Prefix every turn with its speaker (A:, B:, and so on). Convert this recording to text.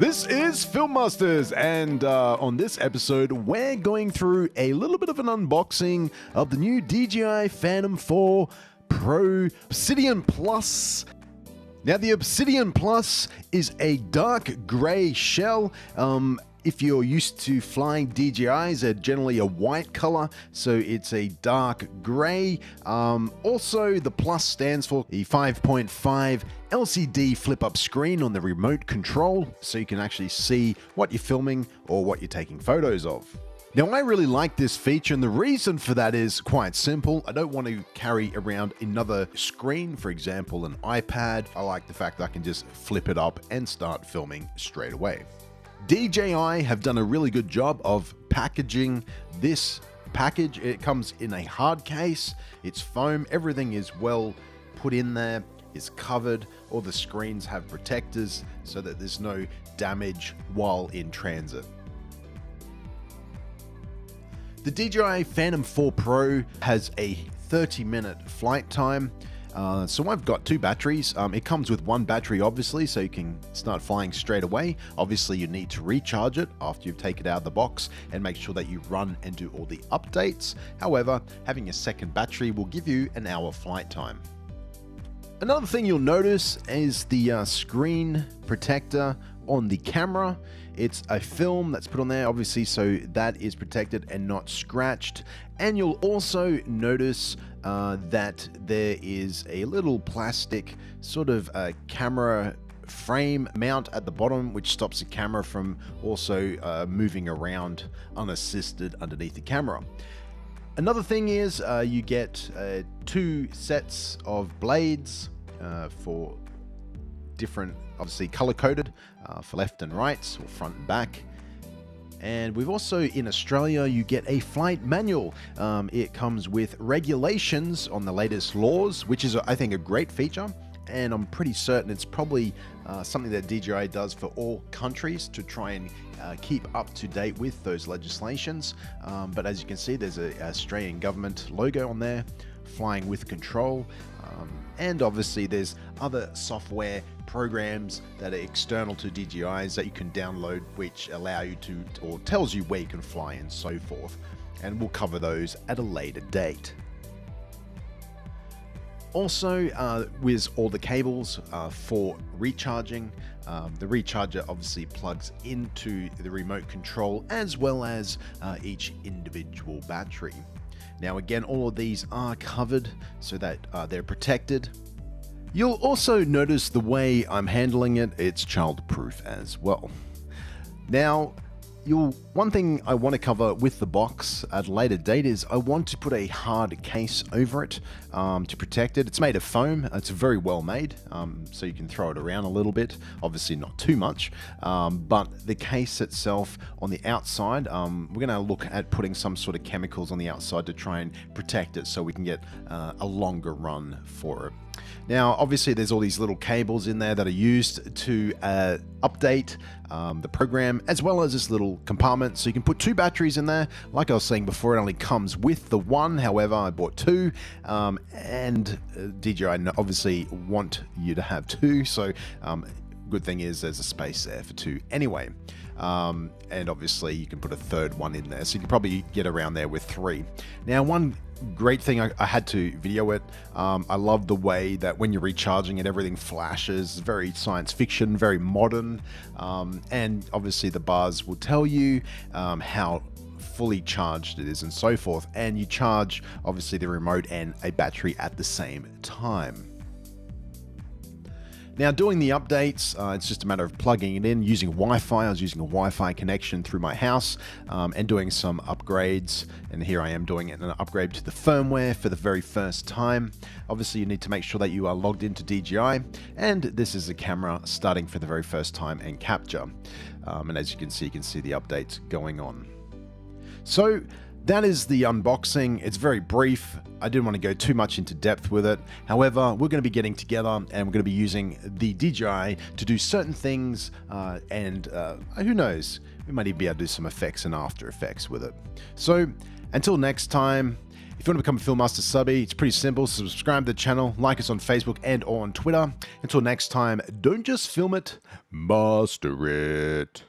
A: This is Filmmasters, and on this episode, we're going through a little bit of an unboxing of the new DJI Phantom 4 Pro Obsidian Plus. Now, the Obsidian Plus is a dark grey shell. If you're used to flying DJIs, they're generally a white color, so it's a dark gray. Also, the Plus stands for the 5.5 LCD flip-up screen on the remote control, so you can actually see what you're filming or what you're taking photos of. Now, I really like this feature, and the reason for that is quite simple. I don't want to carry around another screen, for example, an iPad. I like the fact that I can just flip it up and start filming straight away. DJI have done a really good job of packaging this package. It comes in a hard case, it's foam, everything is well put in there, it's covered, all the screens have protectors so that there's no damage while in transit. The DJI Phantom 4 Pro has a 30-minute flight time. So I've got two batteries. It comes with one battery, obviously, so you can start flying straight away. Obviously, you need to recharge it after you've taken it out of the box and make sure that you run and do all the updates. However, having a second battery will give you an hour flight time. Another thing you'll notice is the screen protector on the camera. It's a film that's put on there, obviously, so that is protected and not scratched. And you'll also notice that there is a little plastic sort of camera frame mount at the bottom, which stops the camera from also moving around unassisted underneath the camera. Another thing is you get two sets of blades for different, obviously color-coded for left and right, or front and back. And we've also, in Australia, you get a flight manual. It comes with regulations on the latest laws, which is, I think, a great feature. And I'm pretty certain it's probably something that DJI does for all countries to try and keep up to date with those legislations. But as you can see, there's an Australian government logo on there, flying with control. And obviously there's other software programs that are external to DJIs that you can download, which allow you to, or tells you where you can fly and so forth. And we'll cover those at a later date. Also, with all the cables for recharging, the recharger obviously plugs into the remote control as well as each individual battery. Now again, all of these are covered so that they're protected. You'll also notice the way I'm handling it, it's child-proof as well. Now, one thing I want to cover with the box at a later date is I want to put a hard case over it to protect it. It's made of foam. It's very well made, so you can throw it around a little bit. Obviously not too much, but the case itself on the outside, we're going to look at putting some sort of chemicals on the outside to try and protect it so we can get a longer run for it. Now, obviously, there's all these little cables in there that are used to update the program, as well as this little compartment. So you can put two batteries in there. Like I was saying before, it only comes with the one. However, I bought two, and DJI obviously want you to have two. So good thing is there's a space there for two anyway. And obviously you can put a third one in there, so you can probably get around there with three. Now, one great thing, I had to video it. I love the way that when you're recharging it, everything flashes. Very science fiction, very modern, and obviously the bars will tell you how fully charged it is and so forth. And you charge obviously the remote and a battery at the same time. Now, doing the updates, it's just a matter of plugging it in, using Wi-Fi. I was using a Wi-Fi connection through my house and doing some upgrades. And here I am doing an upgrade to the firmware for the very first time. Obviously, you need to make sure that you are logged into DJI. And this is the camera starting for the very first time and capture. And as you can see the updates going on. So that is the unboxing. It's very brief. I didn't want to go too much into depth with it. However, we're going to be getting together and we're going to be using the DJI to do certain things, and who knows, we might even be able to do some effects and After Effects with it. So until next time, if you want to become a Filmmaster subby, it's pretty simple. Subscribe to the channel, like us on Facebook and or on Twitter. Until next time, don't just film it, master it.